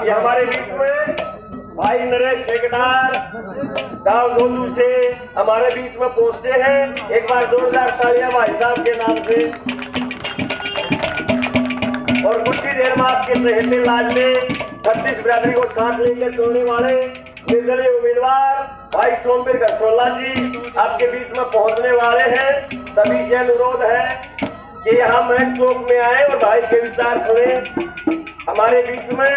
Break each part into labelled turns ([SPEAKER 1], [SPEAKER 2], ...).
[SPEAKER 1] हमारे बीच में भाई नरेश ठेकेदार गांव दोनू से हमारे बीच में पहुंचे हैं। एक बार जोरदार तालियां भाई साहब के नाम से। और कुछ ही देर में आपके सहेते लाडले 36 बिरादरी को साथ लेकर चलने वाले निर्दलीय उम्मीदवार भाई सोमवीर गसोला जी आपके बीच में पहुंचने वाले हैं। सभी से अनुरोध है कि हम चौक में आए और भाई के विचार सुने। हमारे बीच में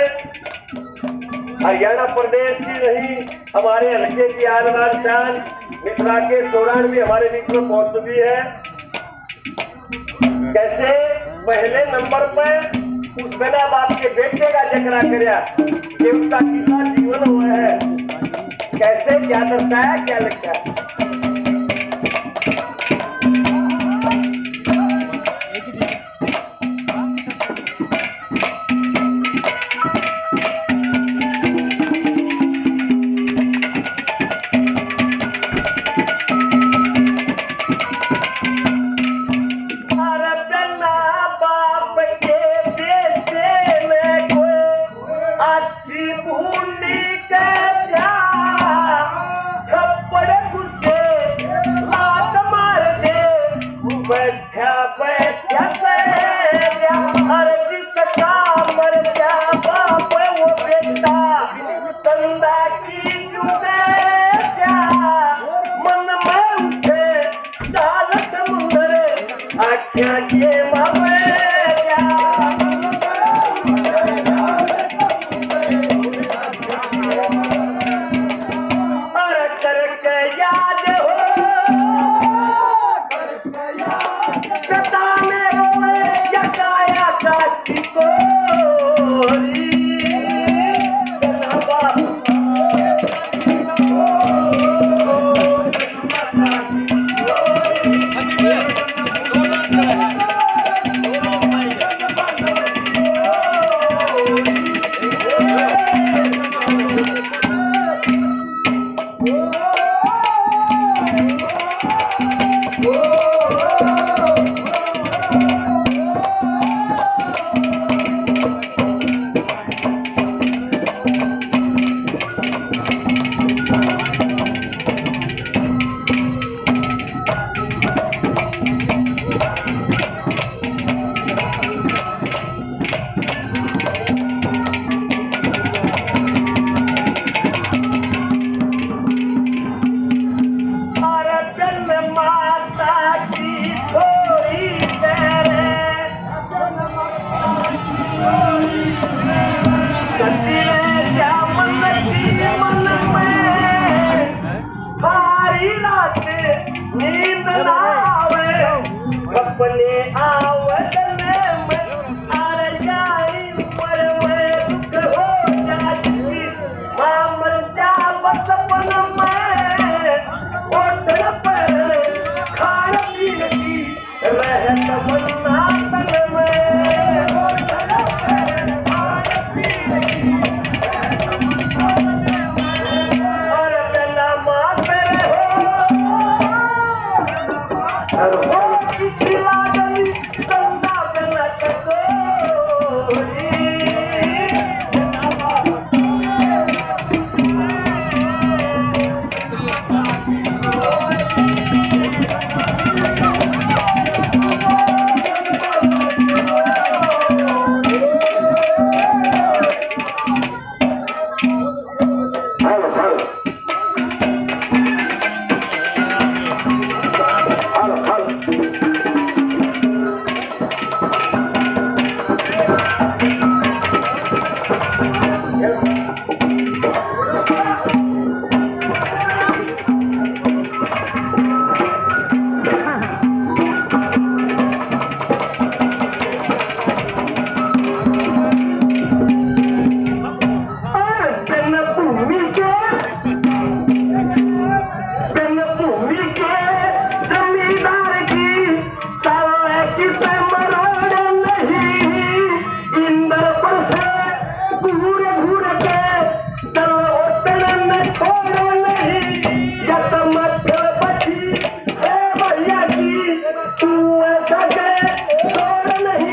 [SPEAKER 1] हरियाणा प्रदेश की नहीं, हमारे हल्के की आलवार शान मिश्रा के सोरान भी हमारे बीच में पहुंच चुकी है। कैसे पहले नंबर पर उस बिना बाप के बेटे का जिक्र कराया कि उसका कितना जीवन हुआ है, कैसे क्या दर्शाया, क्या लिखा है। किसे मराना नहीं, इंद्र पर से घूर घूर के चल उतरन में छोड़ो नहीं, यत मत बची है भैया की, तू ऐसा के छोड़ नहीं